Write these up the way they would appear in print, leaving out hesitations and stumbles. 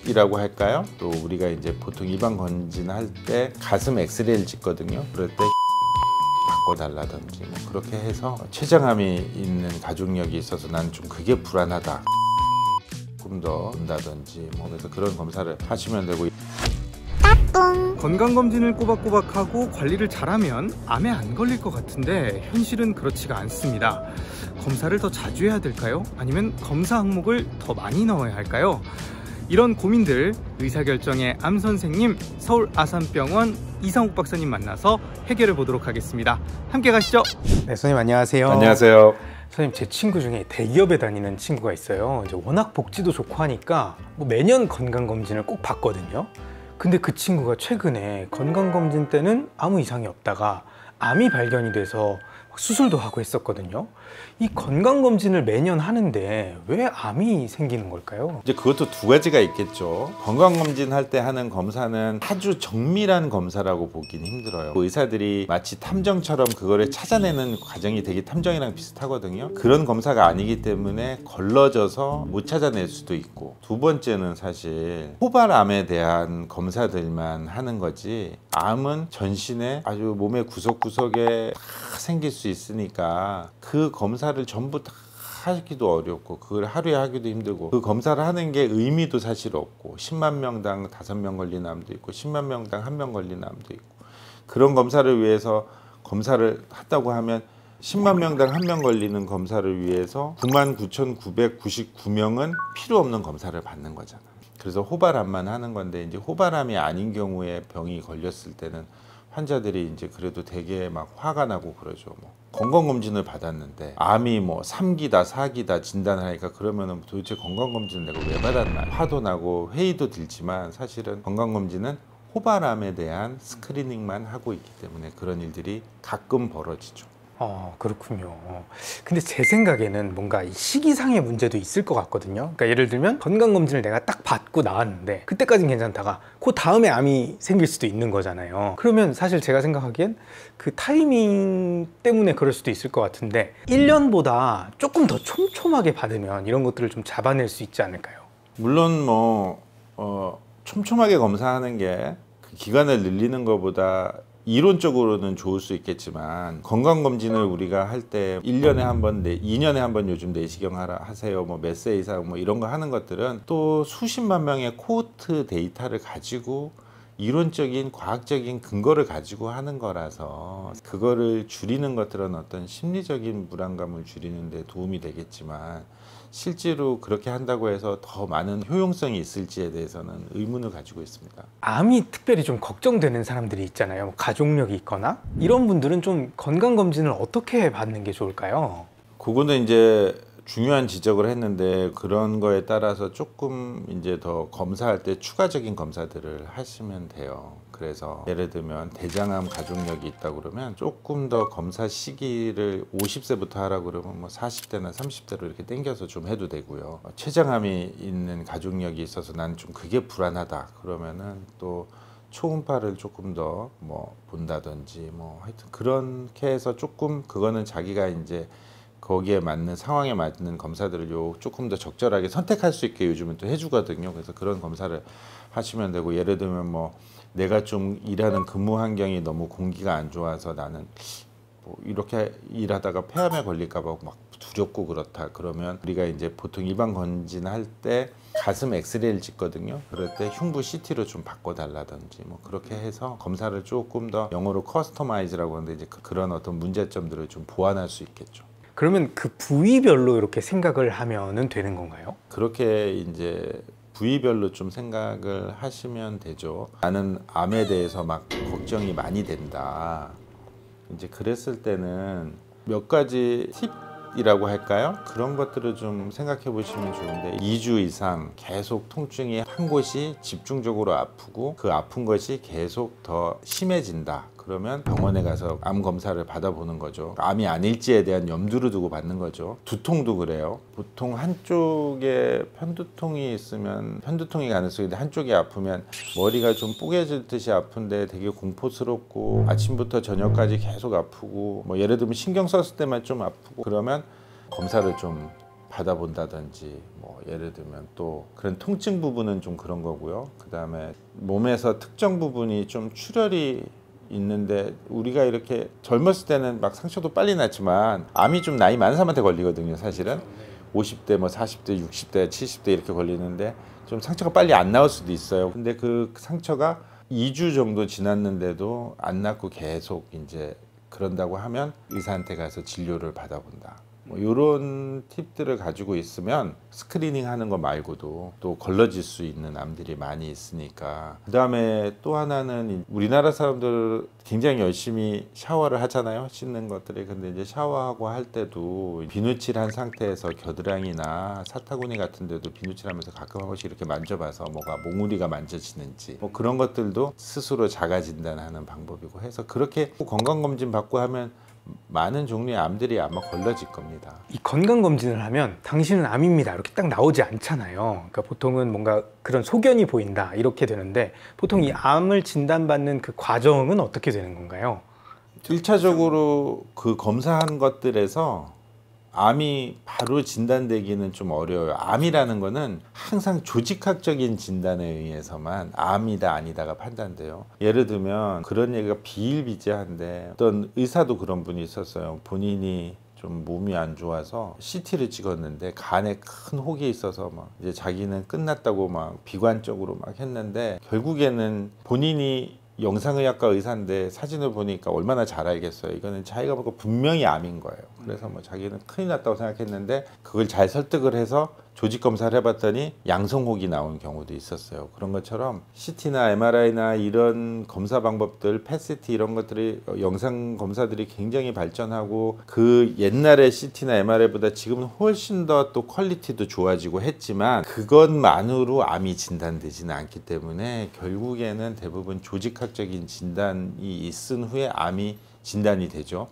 이라고 할까요? 또 우리가 이제 보통 입안 검진할 때 가슴 엑스레이를 찍거든요. 그럴 때 바꿔달라든지 뭐 그렇게 해서 췌장암이 있는 가족력이 있어서 난 좀 그게 불안하다. 조금 더 본다든지 뭐 그래서 그런 검사를 하시면 되고. 건강검진을 꼬박꼬박 하고 관리를 잘하면 암에 안 걸릴 것 같은데 현실은 그렇지가 않습니다. 검사를 더 자주 해야 될까요? 아니면 검사 항목을 더 많이 넣어야 할까요? 이런 고민들 의사결정의 암선생님 서울 아산병원 이상욱 박사님 만나서 해결해 보도록 하겠습니다. 함께 가시죠. 네, 선생님 안녕하세요. 안녕하세요. 선생님, 제 친구 중에 대기업에 다니는 친구가 있어요. 이제 워낙 복지도 좋고 하니까 매년 건강검진을 꼭 받거든요. 근데 그 친구가 최근에 건강검진 때는 아무 이상이 없다가 암이 발견이 돼서 수술도 하고 했었거든요. 이 건강검진을 매년 하는데 왜 암이 생기는 걸까요? 이제 그것도 두 가지가 있겠죠. 건강검진 할 때 하는 검사는 아주 정밀한 검사라고 보긴 힘들어요. 의사들이 마치 탐정처럼 그거를 찾아내는 과정이 되게 탐정이랑 비슷하거든요. 그런 검사가 아니기 때문에 걸러져서 못 찾아낼 수도 있고, 두 번째는 사실 호발암에 대한 검사들만 하는 거지 암은 전신에 아주 몸의 구석구석에 다 생길 수 있으니까 그 검사를 전부 다 하기도 어렵고 그걸 하루에 하기도 힘들고, 그 검사를 하는 게 의미도 사실 없고, 10만 명당 5명 걸린 암도 있고 10만 명당 1명 걸린 암도 있고, 그런 검사를 위해서 검사를 했다고 하면 10만 명당 1명 걸리는 검사를 위해서 99,999명은 필요 없는 검사를 받는 거잖아. 그래서 호발암만 하는 건데, 이제 호발암이 아닌 경우에 병이 걸렸을 때는 환자들이 이제 그래도 되게 막 화가 나고 그러죠. 뭐 건강검진을 받았는데 암이 뭐 3기다 4기다 진단하니까 그러면은 도대체 건강검진을 내가 왜 받았나, 화도 나고 회의도 들지만 사실은 건강검진은 호발암에 대한 스크리닝만 하고 있기 때문에 그런 일들이 가끔 벌어지죠. 그렇군요. 근데 제 생각에는 뭔가 시기상의 문제도 있을 것 같거든요. 그러니까 예를 들면 건강검진을 내가 딱 받고 나왔는데 그때까진 괜찮다가 그 다음에 암이 생길 수도 있는 거잖아요. 그러면 사실 제가 생각하기엔 그 타이밍 때문에 그럴 수도 있을 것 같은데 1년보다 조금 더 촘촘하게 받으면 이런 것들을 좀 잡아낼 수 있지 않을까요? 물론 뭐 촘촘하게 검사하는 게 그 기간을 늘리는 것보다 이론적으로는 좋을 수 있겠지만, 건강검진을 우리가 할 때 1년에 한 번, 2년에 한 번 요즘 내시경 하세요, 뭐 몇 세 이상 뭐 이런 거 하는 것들은 또 수십만 명의 코호트 데이터를 가지고 이론적인 과학적인 근거를 가지고 하는 거라서, 그거를 줄이는 것들은 어떤 심리적인 불안감을 줄이는 데 도움이 되겠지만 실제로 그렇게 한다고 해서 더 많은 효용성이 있을지에 대해서는 의문을 가지고 있습니다. 암이 특별히 좀 걱정되는 사람들이 있잖아요. 뭐 가족력이 있거나 이런 분들은 좀 건강검진을 어떻게 받는 게 좋을까요? 그거는 이제 중요한 지적을 했는데, 그런 거에 따라서 조금 이제 더 검사할 때 추가적인 검사들을 하시면 돼요. 그래서 예를 들면 대장암 가족력이 있다 그러면 조금 더 검사 시기를 50세부터 하라고 그러면 뭐 40대나 30대로 이렇게 당겨서 좀 해도 되고요. 췌장암이 있는 가족력이 있어서 난 좀 그게 불안하다 그러면은 또 초음파를 조금 더 뭐 본다든지 뭐 하여튼 그렇게 해서 조금, 그거는 자기가 이제 거기에 맞는 상황에 맞는 검사들을 조금 더 적절하게 선택할 수 있게 요즘은 또 해주거든요. 그래서 그런 검사를 하시면 되고, 예를 들면 뭐 내가 좀 일하는 근무 환경이 너무 공기가 안 좋아서 나는 뭐 이렇게 일하다가 폐암에 걸릴까 봐 막 두렵고 그렇다 그러면, 우리가 이제 보통 입안 검진할 때 가슴 엑스레이를 찍거든요. 그럴 때 흉부 CT로 좀 바꿔달라든지 뭐 그렇게 해서 검사를 조금 더 영어로 커스터마이즈라고 하는데, 이제 그런 어떤 문제점들을 좀 보완할 수 있겠죠. 그러면 그 부위별로 이렇게 생각을 하면은 되는 건가요? 그렇게 이제 부위별로 좀 생각을 하시면 되죠. 나는 암에 대해서 막 걱정이 많이 된다, 이제 그랬을 때는 몇 가지 팁이라고 할까요? 그런 것들을 좀 생각해 보시면 좋은데, 2주 이상 계속 통증이 한 곳이 집중적으로 아프고 그 아픈 것이 계속 더 심해진다 그러면 병원에 가서 암 검사를 받아보는 거죠. 암이 아닐지에 대한 염두를 두고 받는 거죠. 두통도 그래요. 보통 한쪽에 편두통이 있으면 편두통이 가능성인데, 한쪽이 아프면 머리가 좀 뽀개질 듯이 아픈데 되게 공포스럽고 아침부터 저녁까지 계속 아프고, 뭐 예를 들면 신경 썼을 때만 좀 아프고 그러면 검사를 좀 받아본다든지 뭐 예를 들면 또 그런 통증 부분은 좀 그런 거고요. 그 다음에 몸에서 특정 부분이 좀 출혈이 있는데 우리가 이렇게 젊었을 때는 막 상처도 빨리 났지만 암이 좀 나이 많은 사람한테 걸리거든요. 사실은 50대 뭐 40대 60대 70대 이렇게 걸리는데 좀 상처가 빨리 안 나올 수도 있어요. 근데 그 상처가 2주 정도 지났는데도 안 낫고 계속 이제 그런다고 하면 의사한테 가서 진료를 받아본다. 뭐 이런 팁들을 가지고 있으면 스크리닝 하는 거 말고도 또 걸러질 수 있는 암들이 많이 있으니까. 그 다음에 또 하나는 우리나라 사람들 굉장히 열심히 샤워를 하잖아요. 씻는 것들이. 근데 이제 샤워하고 할 때도 비누칠한 상태에서 겨드랑이나 사타구니 같은 데도 비누칠하면서 가끔 한 번씩 이렇게 만져봐서 뭐가 몽우리가 만져지는지 뭐 그런 것들도 스스로 자가 진단하는 방법이고 해서 그렇게 건강검진 받고 하면 많은 종류의 암들이 아마 걸러질 겁니다. 이 건강검진을 하면 당신은 암입니다 이렇게 딱 나오지 않잖아요. 그러니까 보통은 뭔가 그런 소견이 보인다 이렇게 되는데 보통 이 암을 진단받는 그 과정은 어떻게 되는 건가요? 1차적으로 그 검사한 것들에서 암이 바로 진단되기는 좀 어려워요. 암이라는 거는 항상 조직학적인 진단에 의해서만 암이다 아니다가 판단돼요. 예를 들면 그런 얘기가 비일비재한데 어떤 의사도 그런 분이 있었어요. 본인이 좀 몸이 안 좋아서 CT를 찍었는데 간에 큰 혹이 있어서 막 이제 자기는 끝났다고 막 비관적으로 막 했는데 결국에는 본인이 영상의학과 의사인데 사진을 보니까 얼마나 잘 알겠어요. 이거는 자기가 보고 분명히 암인 거예요. 그래서 뭐 자기는 큰일 났다고 생각했는데 그걸 잘 설득을 해서 조직 검사를 해봤더니 양성혹이 나온 경우도 있었어요. 그런 것처럼 CT나 MRI나 이런 검사 방법들, PET-CT 이런 것들이 영상 검사들이 굉장히 발전하고 그 옛날의 CT나 MRI보다 지금은 훨씬 더 또 퀄리티도 좋아지고 했지만 그것만으로 암이 진단되지는 않기 때문에 결국에는 대부분 조직학적인 진단이 있은 후에 암이 진단이 되죠.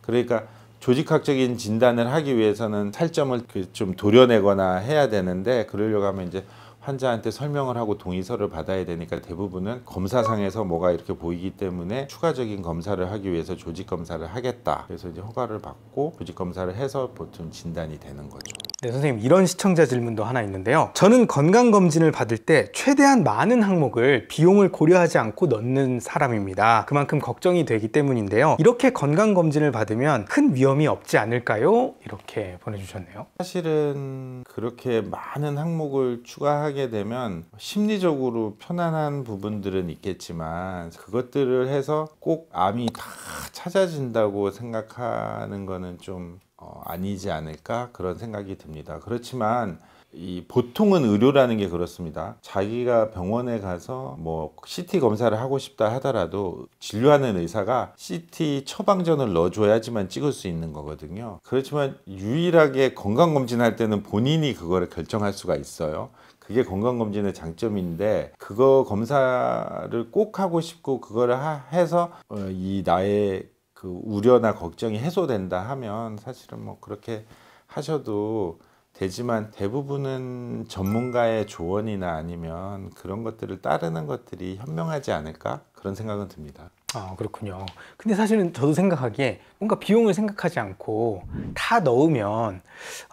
그러니까 조직학적인 진단을 하기 위해서는 살점을 좀 도려내거나 해야 되는데 그러려고 하면 이제 환자한테 설명을 하고 동의서를 받아야 되니까 대부분은 검사상에서 뭐가 이렇게 보이기 때문에 추가적인 검사를 하기 위해서 조직 검사를 하겠다. 그래서 이제 허가를 받고 조직 검사를 해서 보통 진단이 되는 거죠. 네, 선생님 이런 시청자 질문도 하나 있는데요. 저는 건강검진을 받을 때 최대한 많은 항목을 비용을 고려하지 않고 넣는 사람입니다. 그만큼 걱정이 되기 때문인데요. 이렇게 건강검진을 받으면 큰 위험이 없지 않을까요? 이렇게 보내주셨네요. 사실은 그렇게 많은 항목을 추가하게 되면 심리적으로 편안한 부분들은 있겠지만 그것들을 해서 꼭 암이 다 찾아진다고 생각하는 거는 좀 아니지 않을까 그런 생각이 듭니다. 그렇지만 이 보통은 의료라는 게 그렇습니다. 자기가 병원에 가서 뭐 CT 검사를 하고 싶다 하더라도 진료하는 의사가 CT 처방전을 넣어줘야지만 찍을 수 있는 거거든요. 그렇지만 유일하게 건강검진할 때는 본인이 그거를 결정할 수가 있어요. 그게 건강검진의 장점인데 그거 검사를 꼭 하고 싶고 그거를 해서 이 나의 그 우려나 걱정이 해소된다 하면 사실은 뭐 그렇게 하셔도 되지만 대부분은 전문가의 조언이나 아니면 그런 것들을 따르는 것들이 현명하지 않을까 그런 생각은 듭니다. 아, 그렇군요. 근데 사실은 저도 생각하기에 뭔가 비용을 생각하지 않고 다 넣으면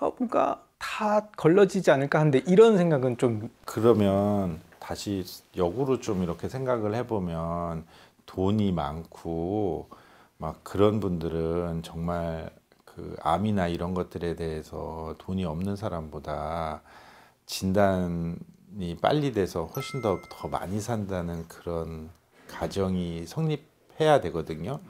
뭔가 다 걸러지지 않을까 하는데 이런 생각은 좀 그러면 다시 역으로 좀 이렇게 생각을 해보면 돈이 많고 막 그런 분들은 정말 그 암이나 이런 것들에 대해서 돈이 없는 사람보다 진단이 빨리 돼서 훨씬 더 많이 산다는 그런 가정이 성립해야 되거든요.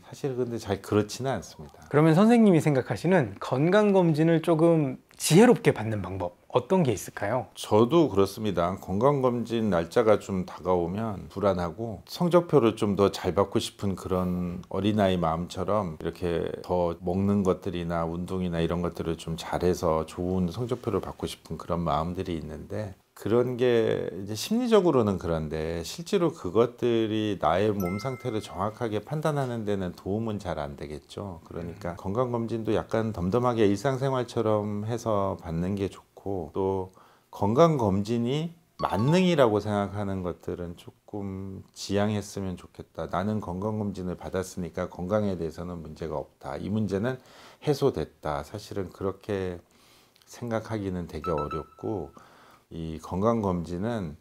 사실 근데 잘 그렇지는 않습니다. 그러면 선생님이 생각하시는 건강검진을 조금 지혜롭게 받는 방법 어떤 게 있을까요? 저도 그렇습니다. 건강검진 날짜가 좀 다가오면 불안하고 성적표를 좀 더 잘 받고 싶은 그런 어린아이 마음처럼 이렇게 더 먹는 것들이나 운동이나 이런 것들을 좀 잘해서 좋은 성적표를 받고 싶은 그런 마음들이 있는데 그런 게 이제 심리적으로는 그런데 실제로 그것들이 나의 몸 상태를 정확하게 판단하는 데는 도움은 잘 안 되겠죠. 그러니까 건강검진도 약간 덤덤하게 일상생활처럼 해서 받는 게 좋고 또 건강검진이 만능이라고 생각하는 것들은 조금 지양했으면 좋겠다. 나는 건강검진을 받았으니까 건강에 대해서는 문제가 없다. 이 문제는 해소됐다. 사실은 그렇게 생각하기는 되게 어렵고, 이 건강검진은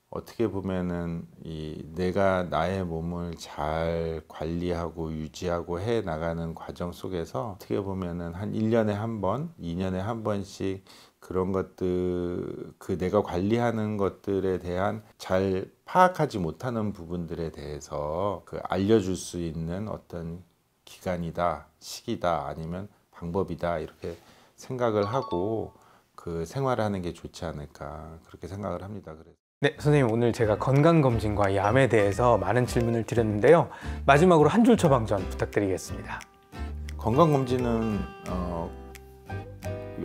어떻게 보면은 이 내가 나의 몸을 잘 관리하고 유지하고 해 나가는 과정 속에서 어떻게 보면은 한 1년에 한 번, 2년에 한 번씩 그런 것들, 그 내가 관리하는 것들에 대한 잘 파악하지 못하는 부분들에 대해서 그 알려줄 수 있는 어떤 기간이다, 시기다, 아니면 방법이다, 이렇게 생각을 하고 그 생활을 하는 게 좋지 않을까, 그렇게 생각을 합니다. 그래서. 네, 선생님 오늘 제가 건강검진과 암에 대해서 많은 질문을 드렸는데요. 마지막으로 한 줄 처방전 부탁드리겠습니다. 건강검진은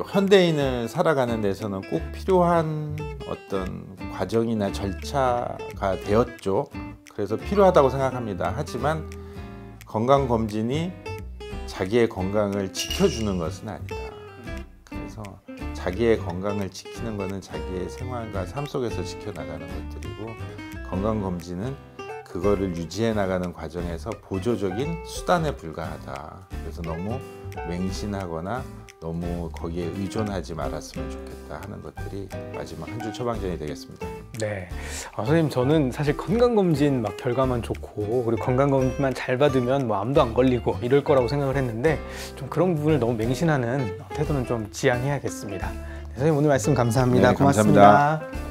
현대인을 살아가는 데서는 꼭 필요한 어떤 과정이나 절차가 되었죠. 그래서 필요하다고 생각합니다. 하지만 건강검진이 자기의 건강을 지켜주는 것은 아니다. 그래서 자기의 건강을 지키는 것은 자기의 생활과 삶 속에서 지켜나가는 것들이고, 건강검진은 그거를 유지해 나가는 과정에서 보조적인 수단에 불과하다. 그래서 너무 맹신하거나 너무 거기에 의존하지 말았으면 좋겠다 하는 것들이 마지막 한 줄 처방전이 되겠습니다. 네, 선생님 저는 사실 건강검진 막 결과만 좋고 그리고 건강검진만 잘 받으면 뭐 암도 안 걸리고 이럴 거라고 생각을 했는데 좀 그런 부분을 너무 맹신하는 태도는 좀 지양해야겠습니다. 네, 선생님 오늘 말씀 감사합니다. 네, 고맙습니다. 감사합니다.